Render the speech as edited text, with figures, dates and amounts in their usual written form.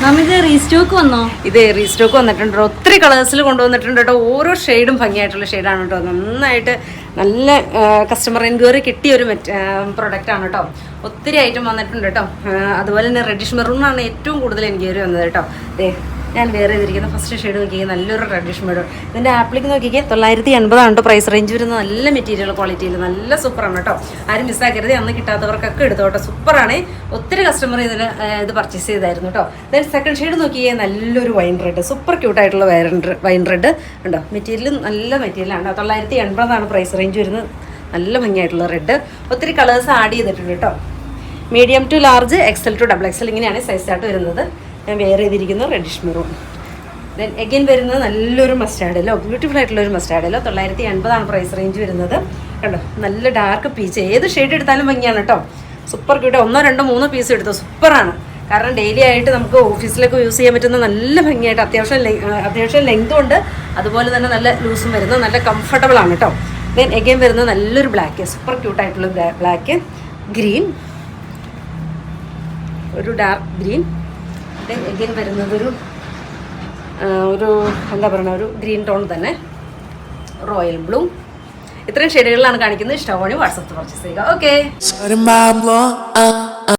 ഇത് റീസ്റ്റോക്ക് വന്നോ? ഇത് റീസ്റ്റോക്ക് വന്നിട്ടുണ്ട്. ഒത്തിരി കളേഴ്സിൽ കൊണ്ടുവന്നിട്ടുണ്ട് കേട്ടോ. ഓരോ ഷെയ്ഡും ഭംഗിയായിട്ടുള്ള ഷെയ്ഡാണ് കേട്ടോ. നന്നായിട്ട് നല്ല കസ്റ്റമർ എൻക്വയറി കിട്ടിയ ഒരു പ്രൊഡക്റ്റാണ് കേട്ടോ. ഒത്തിരി ഐറ്റം വന്നിട്ടുണ്ട് കേട്ടോ. അതുപോലെ തന്നെ റെഡിഷ് മെറൂണാണ് ഏറ്റവും കൂടുതൽ എൻക്വയറി വന്നത് കേട്ടോ. ഞാൻ വേറെ ചെയ്തിരിക്കുന്ന ഫസ്റ്റ് ഷെയ്ഡ് നോക്കിയാൽ നല്ലൊരു റെഡിഷ് മെറൂൺ. ഇതിൻ്റെ ആപ്ലിക്ക് നോക്കിയാൽ 980 കേട്ടോ പ്രൈസ് റേഞ്ച് വരുന്നത്. നല്ല മെറ്റീരിയൽ ക്വാളിറ്റിയിൽ നല്ല സൂപ്പറാണ് കേട്ടോ. ആരും മിസ്സാക്കരുത്. അന്ന് കിട്ടാത്തവർക്കൊക്കെ എടുത്തു കേട്ടോ. സൂപ്പറാണ്. ഒത്തിരി കസ്റ്റമർ ഇത് പർച്ചേസ് ചെയ്തായിരുന്നു കേട്ടോ. ദെൻ സെക്കൻഡ് ഷെയ്ഡ് നോക്കിയാൽ നല്ലൊരു വൈൻ റെഡ്, സൂപ്പർ ക്യൂട്ടായിട്ടുള്ള വൈൻ റെഡ് ഉണ്ടോ. മെറ്റീരിയൽ നല്ല മെറ്റീരിയലാണ്. 980 പ്രൈസ് റേഞ്ച് വരുന്നത്. നല്ല ഭംഗിയായിട്ടുള്ള റെഡ്. ഒത്തിരി കളേഴ്സ് ആഡ് ചെയ്തിട്ടുണ്ട് കേട്ടോ. Medium to large, XL to XXL ഇങ്ങനെയാണ് സൈസ് ആയിട്ട് വരുന്നത്. ഞാൻ വേറെ ചെയ്തിരിക്കുന്നു റെഡിഷ് മെറൂൺ. ദെൻ എഗെയിൻ വരുന്നത് നല്ലൊരു മസ്റ്റാർഡിലോ, ബ്യൂട്ടിഫുൾ ആയിട്ടുള്ളൊരു മസ്റ്റാർഡിലോ. 980 പ്രൈസ് റേഞ്ച് വരുന്നത് കണ്ടോ. നല്ല ഡാർക്ക് പീച്ച്, ഏത് ഷെയ്ഡ് എടുത്താലും ഭംഗിയാണ് കേട്ടോ. Super cute. 1, 2, 3 പീസ് എടുത്തു. സൂപ്പറാണ്. കാരണം ഡെയിലി ആയിട്ട് നമുക്ക് ഓഫീസിലൊക്കെ യൂസ് ചെയ്യാൻ പറ്റുന്ന നല്ല ഭംഗിയായിട്ട് അത്യാവശ്യം ലെങ്തും ഉണ്ട്. അതുപോലെ തന്നെ നല്ല ലൂസും വരുന്നത്. നല്ല കംഫർട്ടബിൾ ആണ് കേട്ടോ. ദെൻ എഗെയിൻ വരുന്നത് നല്ലൊരു ബ്ലാക്ക്, സൂപ്പർ ക്യൂട്ടായിട്ടുള്ള ബ്ലാക്ക്, ഗ്രീൻ, ഒരു ഡാർക്ക് ഗ്രീൻ. ദെൻ എഗെയിൻ വരുന്നത് ഒരു എന്താ പറയുക, ഒരു ഗ്രീൻ ടോൺ തന്നെ, റോയൽ ബ്ലൂ. ഇത്രയും ഷെയ്ഡുകളിലാണ് കാണിക്കുന്നത്. ഇഷ്ടമാണ് വാട്സാപ്പിൽ പർച്ചേസ് ചെയ്യുക. ഓക്കെ.